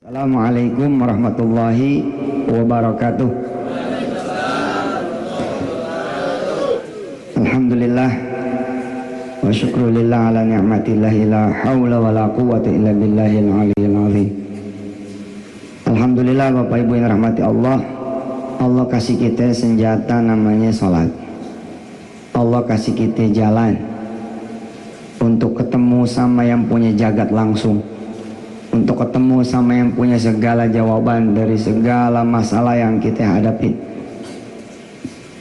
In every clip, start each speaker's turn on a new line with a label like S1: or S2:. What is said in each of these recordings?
S1: Assalamualaikum warahmatullahi wabarakatuh. Alhamdulillah wa syukrulillah ala ni'matillahi la hawla wa la quwwata illa billahil aliyyil azim. Alhamdulillah Bapak Ibu yang rahmati Allah. Allah kasih kita senjata namanya salat. Allah kasih kita jalan untuk ketemu sama yang punya jagat langsung, untuk ketemu sama yang punya segala jawaban dari segala masalah yang kita hadapi.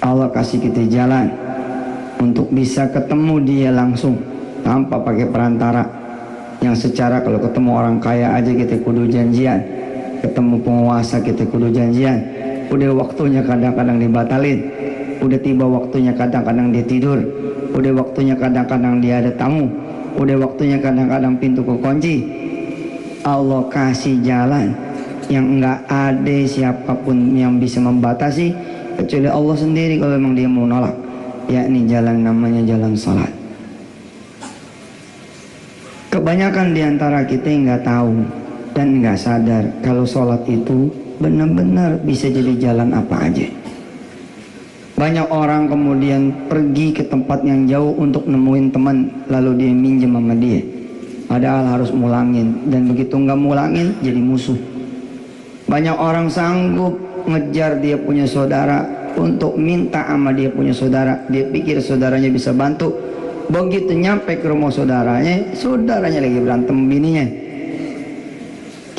S1: Allah kasih kita jalan untuk bisa ketemu dia langsung tanpa pakai perantara, yang secara kalau ketemu orang kaya aja kita kudu janjian, ketemu penguasa kita kudu janjian. Udah waktunya kadang-kadang dibatalin, udah tiba waktunya kadang-kadang dia tidur, udah waktunya kadang-kadang dia ada tamu, udah waktunya kadang-kadang pintu kekunci. Allah kasih jalan yang enggak ada siapapun yang bisa membatasi kecuali Allah sendiri kalau memang dia mau nolak, yakni jalan namanya jalan salat. Kebanyakan diantara kita enggak tahu dan enggak sadar kalau salat itu benar-benar bisa jadi jalan apa aja. Banyak orang kemudian pergi ke tempat yang jauh untuk nemuin teman, lalu dia minjem sama dia, padahal harus mulangin, dan begitu nggak mulangin jadi musuh. Banyak orang sanggup ngejar dia punya saudara untuk minta sama dia punya saudara. Dia pikir saudaranya bisa bantu. Begitu nyampe ke rumah saudaranya lagi berantem bininya.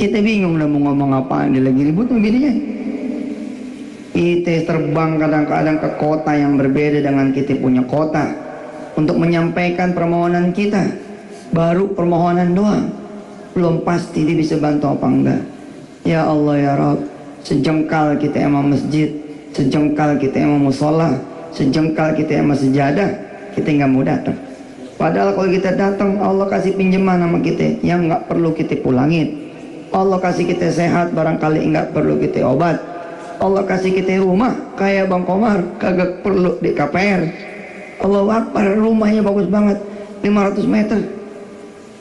S1: Kita bingung udah mau ngomong apaan, dia lagi ribut sama bininya. Kita terbang kadang-kadang ke kota yang berbeda dengan kita punya kota untuk menyampaikan permohonan kita. Baru permohonan doang, belum pasti dia bisa bantu apa enggak. Ya Allah ya Rabb, sejengkal kita emang masjid, sejengkal kita emang musola, sejengkal kita emang sejadah, kita nggak mau datang. Padahal kalau kita datang, Allah kasih pinjaman sama kita yang nggak perlu kita pulangin. Allah kasih kita sehat, barangkali nggak perlu kita obat. Allah kasih kita rumah kayak Bang Komar, kagak perlu di KPR. Allah Akbar, rumahnya bagus banget, 500 meter.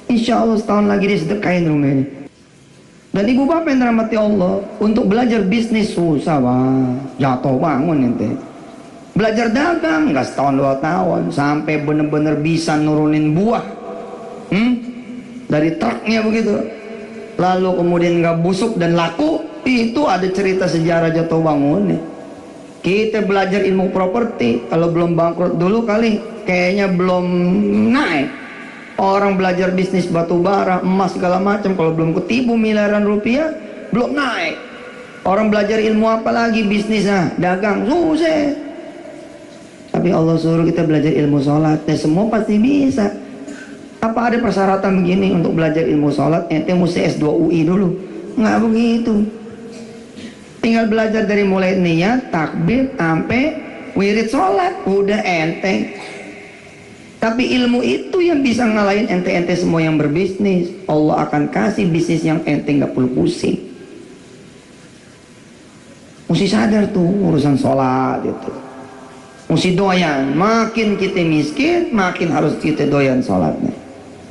S1: Insya Allah setahun lagi dia sedekahin rumah ini. Dan ibu bapak yang dirahmati Allah, untuk belajar bisnis susah wah, jatuh bangun ente. Belajar dagang nggak setahun 2 tahun sampai bener-bener bisa nurunin buah dari truknya begitu, lalu kemudian nggak busuk dan laku. Itu ada cerita sejarah jatuh bangun nih. Kita belajar ilmu properti, kalau belum bangkrut dulu kali kayaknya belum naik. Orang belajar bisnis batu bara, emas segala macam, kalau belum ketipu miliaran rupiah belum naik. Orang belajar ilmu apa lagi bisnisnya, dagang, susah. Tapi Allah suruh kita belajar ilmu sholat, ya semua pasti bisa. Apa ada persyaratan begini untuk belajar ilmu sholat? Ente mesti S2 UI dulu? Nggak begitu. Tinggal belajar dari mulai niat, takbir, sampai wirid sholat, udah enteng. Tapi ilmu itu yang bisa ngalahin ente-ente semua yang berbisnis. Allah akan kasih bisnis yang ente nggak perlu pusing. Mesti sadar tuh urusan sholat itu. Mesti doyan. Makin kita miskin, makin harus kita doyan sholatnya.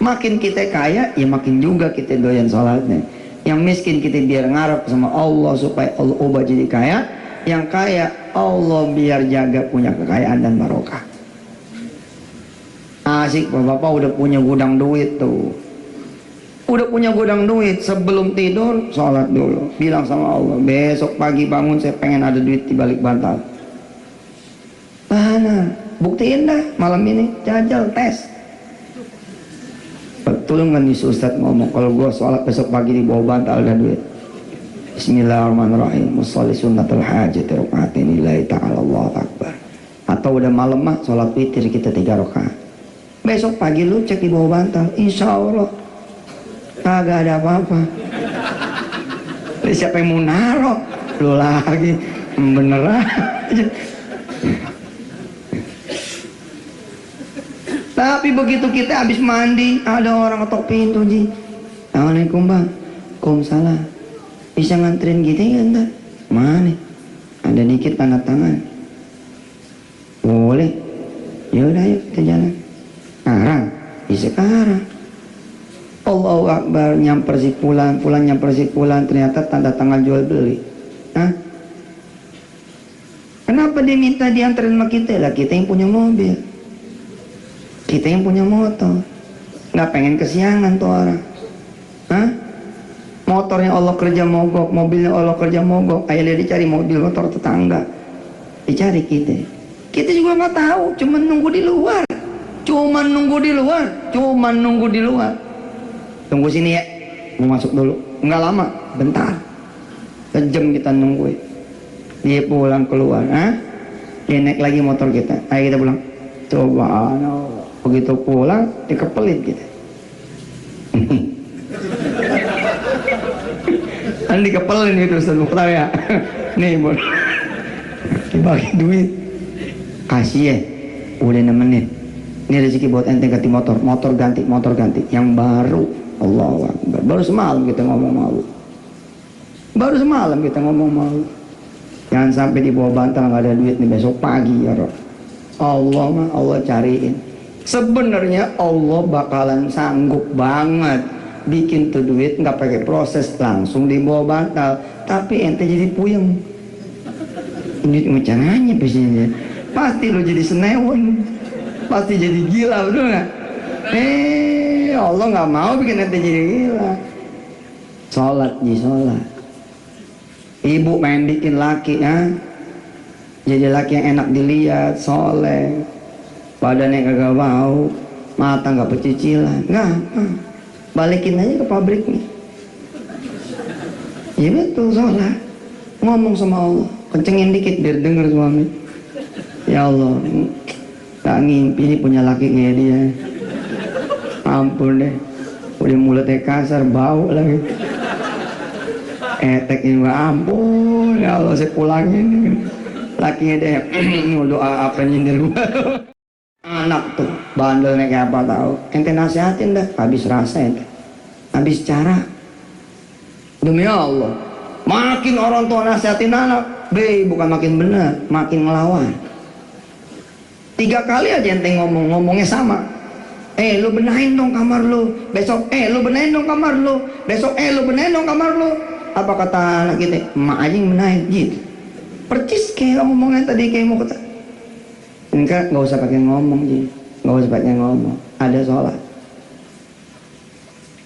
S1: Makin kita kaya, ya makin juga kita doyan sholatnya. Yang miskin kita biar ngarep sama Allah supaya Allah ubah jadi kaya. Yang kaya Allah biar jaga punya kekayaan dan barokah. Asik bapak-bapak udah punya gudang duit tuh. Udah punya gudang duit, sebelum tidur sholat dulu. Bilang sama Allah, besok pagi bangun saya pengen ada duit di balik bantal. Mana? Buktiin dah malam ini, jajal tes. Betul nggak nih Ustaz ngomong kalau gua sholat besok pagi di bawah bantal ada duit? Bismillahirrahmanirrahim. Musalli sunnatul hajat rakaatin lillahi ta'ala, Allahu akbar. Atau udah malam mah sholat witir kita 3 rakaat. Besok pagi lu cek di bawah bantal, insya Allah kagak ada apa-apa. Siapa yang mau naruh? Lu lagi bener aja. Tapi begitu kita habis mandi, ada orang ketok pintu, Ji. Assalamualaikum bang. Waalaikumsalam. Bisa nganterin kita ya ntar? Mana? Ada dikit tanda tangan. Boleh. Ya udah yuk kita jalan. Sekarang, di sekarang. Allahu Akbar, nyamper si Fulan, Fulan nyamper si Fulan, ternyata tanda tangan jual beli. Hah? Kenapa dia minta diantarin sama kita? Lah kita yang punya mobil, kita yang punya motor, nggak pengen kesiangan tuh orang. Hah? Motornya Allah kerja mogok, mobilnya Allah kerja mogok, akhirnya dicari mobil motor tetangga, dicari kita. Kita juga nggak tahu, cuman nunggu di luar, cuman nunggu di luar, cuman nunggu di luar. Tunggu sini ya, mau masuk dulu. Nggak lama, bentar, sejam kita nungguin. Dia pulang keluar, dia naik lagi motor kita, ayo kita pulang. Coba, begitu pulang, dikepelit kita. Kan dikepelin itu Ustaz Mukhtar ya. Nih boleh dibagi duit, kasih ya, udah 6 menit. Ini rezeki buat ente ganti motor, motor ganti yang baru. Allahu Akbar. Baru semalam kita ngomong malu, baru semalam kita ngomong malu. Jangan sampai di bawah bantal nggak ada duit nih besok pagi ya Rob. Allah cariin. Sebenarnya Allah bakalan sanggup banget bikin tuh duit nggak pakai proses, langsung di bawah bantal. Tapi ente jadi puyeng. Ini macananya biasanya. Pasti lo jadi senewan, pasti jadi gila, betul nggak? Allah nggak mau bikin ente jadi gila. Sholat. Ibu main bikin laki, jadi laki yang enak dilihat, soleh, badannya kagak bau, mata nggak pecicilan, nggak, balikin aja ke pabriknya. Ya betul, sholat, ngomong sama Allah, kencengin dikit biar denger suami. Ya Allah, tak ngimpi ini punya laki kayak dia. Ampun deh, udah mulutnya kasar, bau lagi. Eteknya juga ampun, ya Allah saya pulangin. Lakinya deh, doa apa nyindir gua. Anak tuh, bandelnya kayak apa tahu. Ente nasihatin dah, habis rasa ente, habis cara. Demi Allah, makin orang tua nasihatin anak, bukan makin benar, makin ngelawan. 3 kali aja ente ngomongnya sama. Lu benahin dong kamar lu besok, lu benahin dong kamar lu besok, lu benahin dong kamar lu. Apa kata anak kita? Emak aja yang benahin gitu. Percis kayak ngomongnya tadi, kayak mau kata. Enggak usah pakai ngomong sih, nggak usah pakai ngomong. Ada sholat.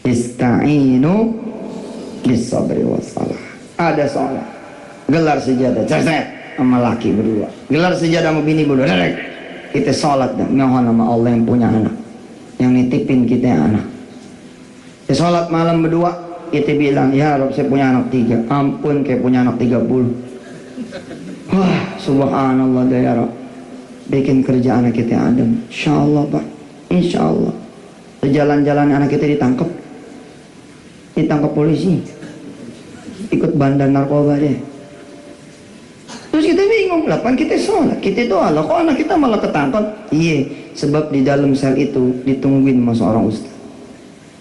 S1: Ista'inu bis-sabri was-salah. Ada sholat. Gelar sejadah, cerset sama laki berdua. Gelar sejadah sama bini berdua. Kita sholat dan nyohon sama Allah yang punya anak, yang nitipin kita anak. Kita sholat malam berdua. Kita bilang, ya Rob saya punya anak 3, ampun kayak punya anak 30. Wah subhanallah ya Rob, bikin kerja anak kita adem. Insyaallah Pak, insyaallah. Sejalan-jalan anak kita ditangkap polisi, ikut bandar narkoba deh. Terus kita bingung, lapan kita sholat, kita doa, kok anak kita malah ketangkap? Iya, sebab di dalam sel itu ditungguin sama seorang ustaz,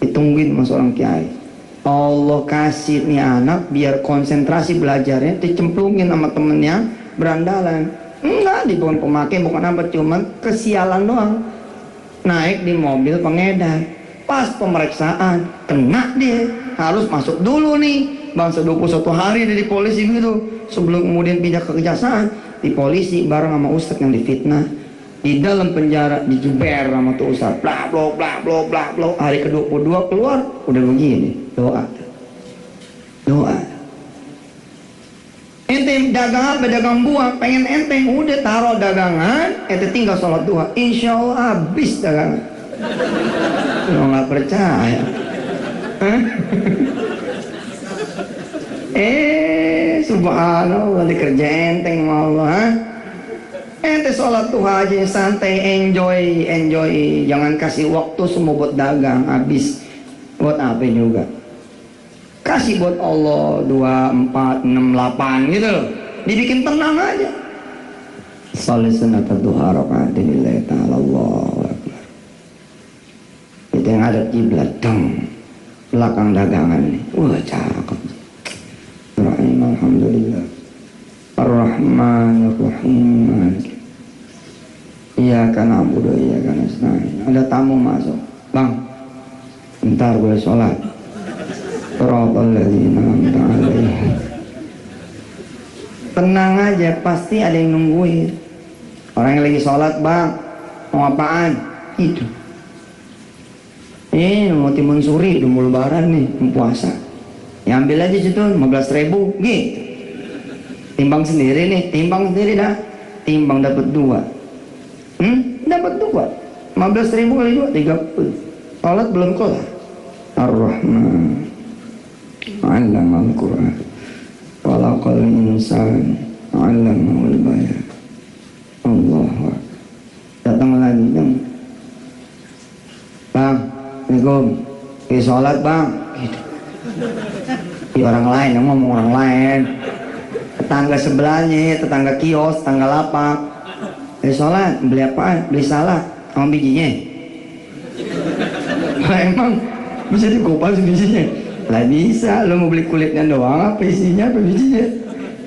S1: ditungguin sama seorang kiai. Allah kasih nih anak biar konsentrasi belajarnya, dicemplungin sama temennya berandalan. Enggak, di bukan pemakai, bukan apa, cuman kesialan doang. Naik di mobil pengedar, pas pemeriksaan kena dia, harus masuk dulu nih bangsa 21 hari di polisi gitu, sebelum kemudian pindah ke kejaksaan. Di polisi bareng sama ustadz yang difitnah, di dalam penjara dijeber sama tuh ustadz, bla bla bla bla bla bla. Hari ke-22 keluar udah begini. Doa. Ente dagang apa? Dagang buah, pengen enteng, udah taruh dagangan, ente tinggal sholat duha, insya Allah habis dagangan. Lo nggak percaya? Subhanallah, dikerja enteng sama Allah. Ente sholat duha aja santai, enjoy, jangan kasih waktu semua buat dagang, habis buat apa juga. Kasih buat Allah 2, 4, 6, 8 gitu loh. Dibikin tenang aja. Salat sunat duha rakaatin lillahi ta'ala, Allahu Akbar. Itu yang ada kiblat dong, belakang dagangan nih. Wah cakep. Alhamdulillah. Ar-Rahmanir Rahim. Iyyaka na'budu wa iyyaka nasta'in. Ada tamu masuk. Bang, bentar gue sholat. Siratal ladzina an'amta 'alaihim. Tenang aja, pasti ada yang nungguin. Orang yang lagi sholat, bang, mau apaan? Itu. Mau timun suri, udah mau lebaran nih, mau puasa. Ya ambil aja situ, 15.000, gitu. Timbang sendiri nih, timbang sendiri dah. Timbang dapat 2. Dapat 2. 15.000 kali 2, 30. Sholat belum kelar. Ar-Rahman 'allamal Qur'an. Khalaqal insan 'allamahul bayan. Allah. Datang lagi dong. Bang, Assalamualaikum. Sholat bang. Gitu. Orang lain yang ngomong orang lain. Tetangga sebelahnya, tetangga kios, tetangga lapak. Sholat, beli apaan? Beli salak sama bijinya. Emang bisa dikupas bijinya? Lah bisa, lo mau beli kulitnya doang, apa isinya, apa bijinya?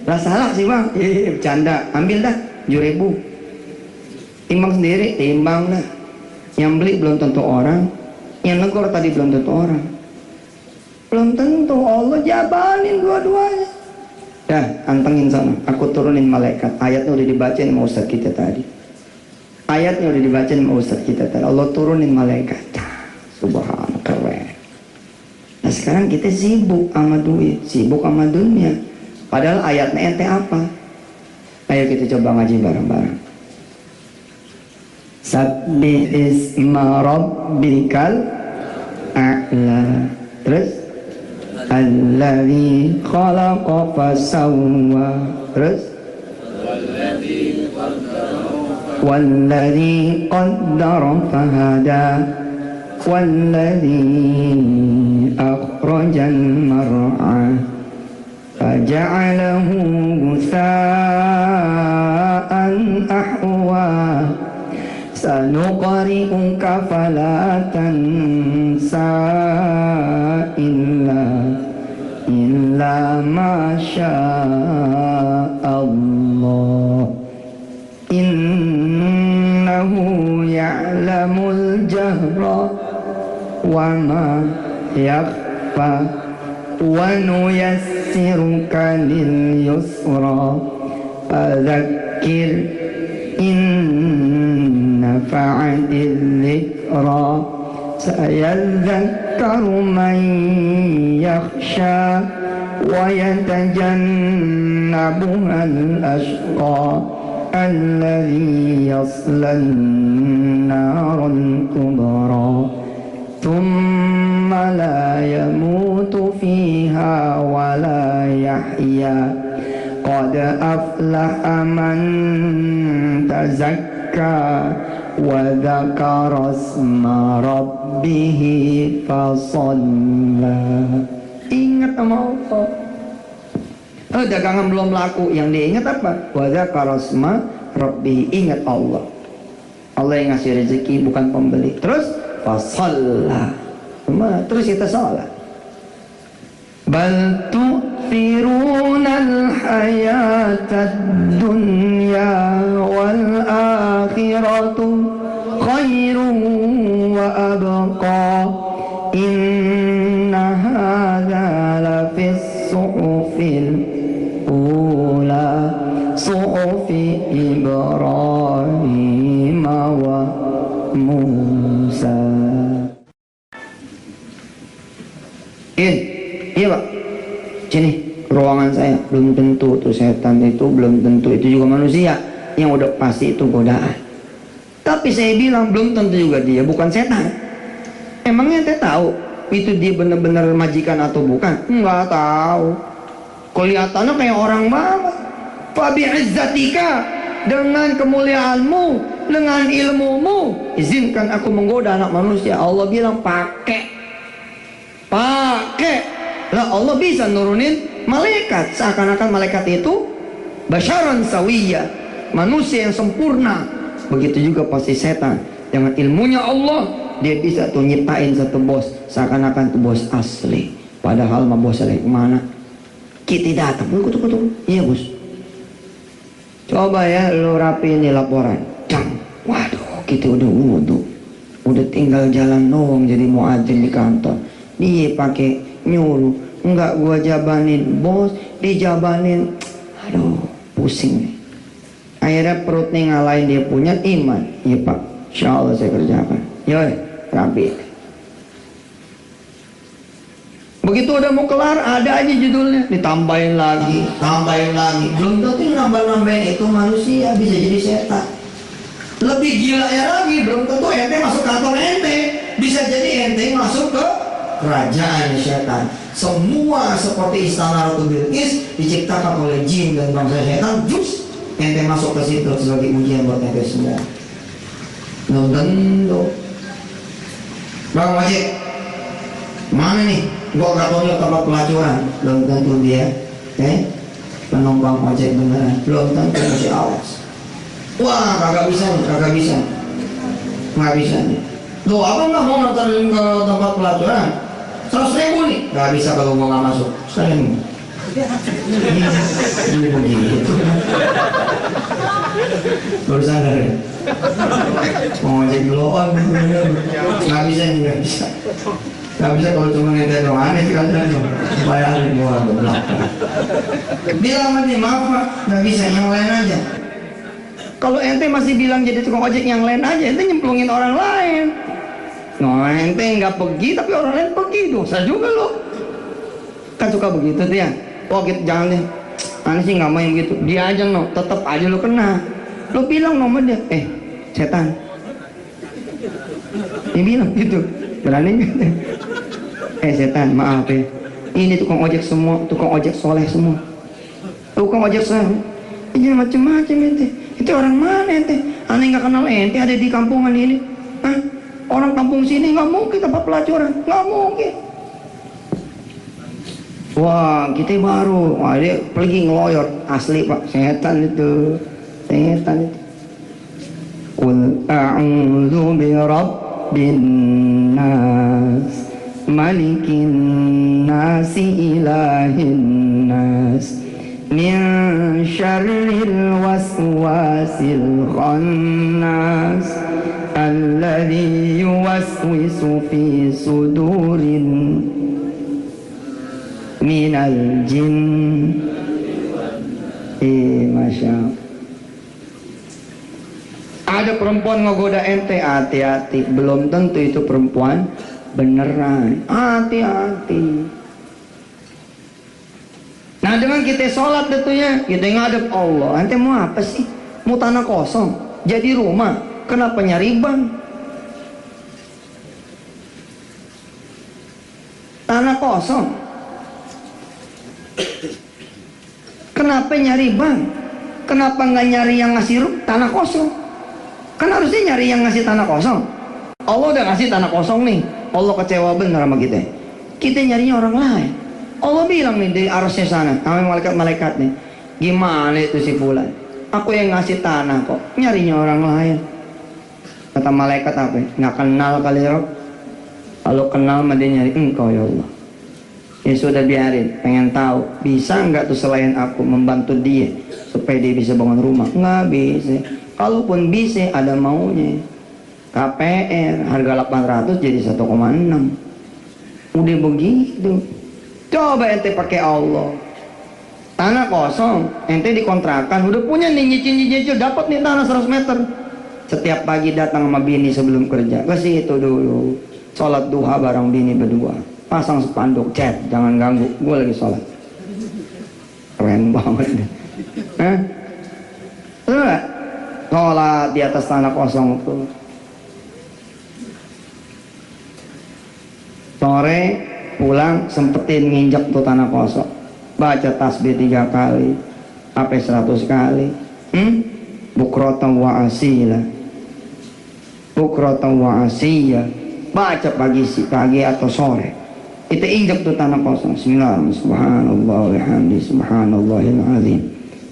S1: Lah salak sih bang, bercanda, ambil dah 7.000. Timbang sendiri, timbang dah. Yang beli belum tentu orang, yang negor tadi belum tentu orang. Belum tentu, Allah jabanin dua-duanya. Dah, antengin sana, aku turunin malaikat. Ayatnya udah dibacain sama ustaz kita tadi. Ayatnya udah dibacain sama ustaz kita tadi. Allah turunin malaikat. Subhanallah, keren. Nah sekarang kita sibuk sama duit, sibuk sama dunia. Padahal ayatnya ente apa? Ayo kita coba ngaji bareng-bareng. Sabbih isma rabbikal a'la. Terus alladzi khalaqa fasawwa. Terus walladzi qaddara fahada. والذي أخرج المرعى فجعله غثاء أحوى سنقرئك فلا تنسى إلا ما شاء الله إنه يعلم الجهر وما يخفى ونيسرك لليسرى فذكر إن نفعت الذكرى سيذكر من يخشى ويتجنبها الأشقى الذي يصلى النار الكبرى ثم لا يموت فيها ولا يحيا قد أفلح من تزكى وذكر اسم ربه فصلى. Ingat sama Allah. Dagangan belum laku, yang diingat apa? Wa dzakara asma rabbih, ingat Allah. Allah yang ngasih rezeki, bukan pembeli. Terus fasalla, terus kita salat. Bal tu'thirunal hayatad dunya wal akhiratu khairun wa abqa. Inna hadza lafis suhufil ula suhufi Ibrahim wa Musa. Iya pak, sini ruangan saya. Belum tentu tuh setan itu, belum tentu itu juga manusia. Yang udah pasti itu godaan. Tapi saya bilang belum tentu juga dia bukan setan. Emangnya ente tahu itu dia benar-benar majikan atau bukan? Enggak tahu. Kelihatannya kayak orang banget. Fabi izzatika, dengan kemuliaanmu, dengan ilmumu, izinkan aku menggoda anak manusia. Allah bilang pakai. Lah Allah bisa nurunin malaikat, seakan-akan malaikat itu basyaran sawiyya, manusia yang sempurna. Begitu juga pasti setan, dengan ilmunya Allah dia bisa tuh nyiptain satu bos seakan-akan itu bos asli, padahal mah bos dari mana? Kita datang, tunggu. Iya bos, coba ya lu rapiin nih laporan. Waduh, kita udah wudu, udah tinggal jalan doang jadi muadzin di kantor. Dia pakai nyuruh Enggak, gua jabanin bos, dijabanin, aduh pusing nih. Akhirnya perutnya ngalahin dia punya iman. Iya pak, insya Allah saya kerjakan. Yoi, rapi. Begitu udah mau kelar, ada aja judulnya, ditambahin lagi, tambahin lagi. Belum tentu nambah-nambahin itu manusia, bisa jadi setan. Lebih gila ya lagi, belum tentu ente masuk kantor ente, bisa jadi ente masuk ke kerajaan setan. Semua seperti istana Ratu Bilqis diciptakan oleh jin dan bangsa setan. Jus, ente masuk ke situ sebagai ujian buat ente semua. Belum tentu. Bang Wajib, mana nih? Gua gak tahu tempat pelacuran. Belum tentu dia penumpang ojek beneran. Belum tentu, masih awas. Wah, kagak bisa nih, kagak bisa. Nggak bisa nih. Loh, abang nggak mau nontonin ke tempat pelacuran? 100.000 nih. Nggak bisa kalau gua nggak masuk. Sekalian. Ini begitu. Baru sadar ya? Mau ngajak geloan. Nggak bisa nih, nggak bisa. Nggak bisa kalau cuma ngajak doang. Aneh sekalian dong. Bayarin gua ke belakang. Bilang aja, maaf pak, nggak bisa, yang lain aja. Kalau ente masih bilang jadi tukang ojek yang lain aja, ente nyemplungin orang lain. Nah, ente nggak pergi tapi orang lain pergi, dosa juga lo. Kan suka begitu tuh ya. Oh gitu, jangan deh. Aneh sih nggak mau yang gitu. Dia aja no, tetap aja lo kena. Lo bilang nomor dia, setan. Dia bilang gitu, berani gitu. Setan, maaf ya. Ini tukang ojek semua, tukang ojek soleh semua. Tukang ojek soleh. Ini macam-macam ente. Itu orang mana ente? Aneh nggak kenal ente ada di kampungan ini. Hah? Orang kampung sini nggak mungkin tempat pelacuran, nggak mungkin. Wah, kita baru, wah dia pergi ngeloyor, asli pak, setan itu, setan itu. Qul a'udzu bi rabbin nas, malikin nas, ilahin nas, min syarril waswasil khannas, alladzi yuwaswisu fi sudurin minal jin. Masya Allah. Ada perempuan ngegoda ente, hati-hati. Belum tentu itu perempuan beneran. Hati-hati. Nah dengan kita sholat tentunya, kita ngadep Allah. Ente mau apa sih? Mau tanah kosong? Jadi rumah? Kenapa nyari bank? Tanah kosong. Kenapa nyari bank? Kenapa nggak nyari yang ngasih tanah kosong? Kan harusnya nyari yang ngasih tanah kosong. Allah udah ngasih tanah kosong nih. Allah kecewa bener sama kita. Kita nyarinya orang lain. Allah bilang nih di arasnya sana, sama malaikat-malaikat nih, gimana itu si fulan? Aku yang ngasih tanah kok, nyarinya orang lain. Kata malaikat apa? Nggak kenal kali ya? Kalau kenal mah dia nyari engkau ya Allah. Ya sudah biarin, pengen tahu bisa nggak tuh selain aku membantu dia supaya dia bisa bangun rumah? Nggak bisa. Kalaupun bisa ada maunya. KPR harga 800 jadi 1,6. Udah begitu. Coba ente pakai Allah. Tanah kosong, ente dikontrakan, udah punya nih nyicil dapat nih tanah 100 meter. Setiap pagi datang sama bini sebelum kerja, ke situ dulu. Sholat duha bareng bini berdua. Pasang spanduk, chat, jangan ganggu, gue lagi sholat. Keren banget deh. Sholat di atas tanah kosong tuh. Sore pulang sempetin nginjak tuh tanah kosong, baca tasbih 3 kali, apa 100 kali. Bukratan wa asila, bukratan wa asiyah, baca pagi atau sore. Kita injak tuh tanah kosong. Bismillahirrahmanirrahim. Subhanallah wa bihamdi, subhanallahil azim,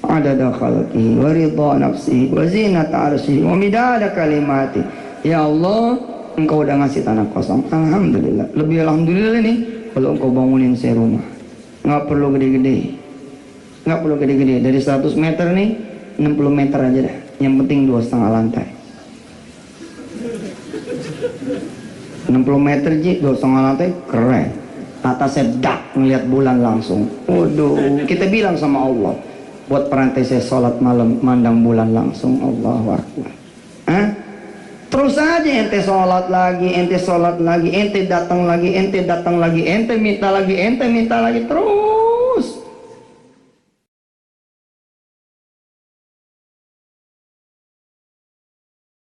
S1: adada khalqihi wa ridha nafsihi wa zinata arsyihi wa midada kalimati. Ya Allah, engkau udah ngasih tanah kosong. Alhamdulillah. Lebih alhamdulillah nih kalau engkau bangunin saya rumah. Nggak perlu gede-gede. Nggak perlu gede-gede. Dari 100 meter nih 60 meter aja dah. Yang penting 2,5 lantai. 60 meter ji 2,5 lantai keren. atasnya dak ngeliat bulan langsung. Waduh, kita bilang sama Allah, buat perantai saya sholat malam mandang bulan langsung. Allahu Akbar. Hah? Terus aja ente sholat lagi, ente datang lagi, ente minta lagi, ente minta lagi terus.